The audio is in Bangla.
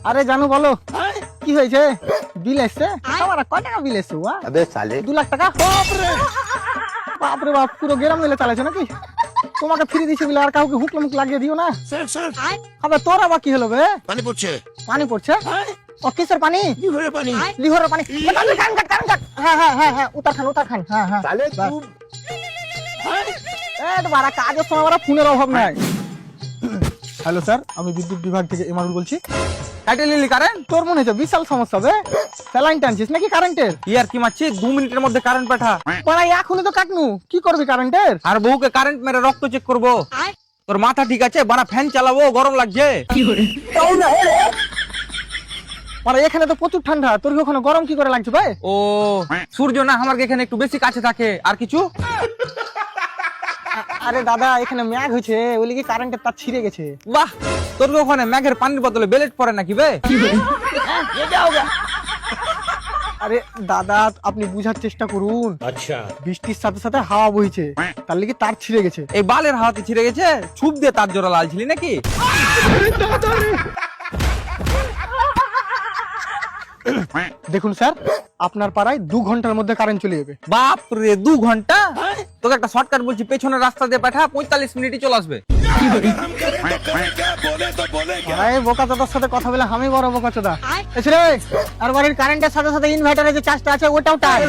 আরে জানু বলো কি হয়েছে? বিল এসছে? আমার কয় টাকা বিল এসছে? 2 লাখ টাকা। বাপরে বাপ, পুরো গ্রাম মিলে চালাইছো নাকি? তোমাকে ফ্রি দিছি বলে আর কাউকে হুকলে মুখ লাগিয়ে দিও না। স্যার আবে তোর আবার কি হলো বে? পানি পড়ছে। পানি পড়ছে? ও কিসের পানি? লিভারের পানি। লিভারের পানি। কারেন্ট। হ্যাঁ উতার খান। হ্যাঁ তোমার কাজের সময় আমার ফোনের অভাব নাই। হ্যালো স্যার, আমি বিদ্যুৎ বিভাগ থেকে ইমানুল বলছি। কাটে নিলি কারেন্ট? তোর মনে হচ্ছে বিশাল সমস্যা বে। স্যালাইন টানছিস নাকি কারেন্টের? ইয়ার কি মারছিস? 2 মিনিটের মধ্যে কারেন্ট পাঠা। পাড়া এখনই তো কাটনু, কি করবি কারেন্টের? আর বউকে কারেন্ট মেরে রক্ত চেক করবো। তোর মাথা ঠিক আছে? বানা ফ্যান চালাবো, গরম লাগছে। পাড়া এখানে তো প্রচুর ঠান্ডা, তোর কি ওখানে গরম কি করে লাগছে ভাই? ও সূর্য না আমার এখানে একটু বেশি কাছে থাকে। আর কিছু? আরে দাদা এখানে ম্যাগ হয়েছে, ওই লিগে কারেন্টের তার ছিঁড়ে গেছে। বাহ, তোর কি ওখানে ম্যাগের পানির বদলে বেলেট পড়ে নাকি বে? আরে দাদা আপনি বুঝার চেষ্টা করুন। আচ্ছা বৃষ্টির সাথে সাথে হাওয়া বইছে, তার লিগে তার ছিঁড়ে গেছে। এই বালের হাওয়াতে ছিঁড়ে গেছে? ছুপ দিয়ে তার জোড়া লালছিলি নাকি? দেখুন স্যার, আপনার পাড়ায় 2 ঘন্টার মধ্যে কারেন্ট চলে যাবে। বাপ রে, 2 ঘন্টা? তোকে একটা শর্টকাট বলছি, পেছনের রাস্তা দিয়ে পাঠা, 45 মিনিটই চলে আসবে। আরে বোকা দাদার সাথে কথা বলে আমি বড় বোকা চোদা। এসরে আর বাড়ির কারেন্টের সাথে সাথে ইনভার্টারের যে চার্জটা আছে ওটাও টাই।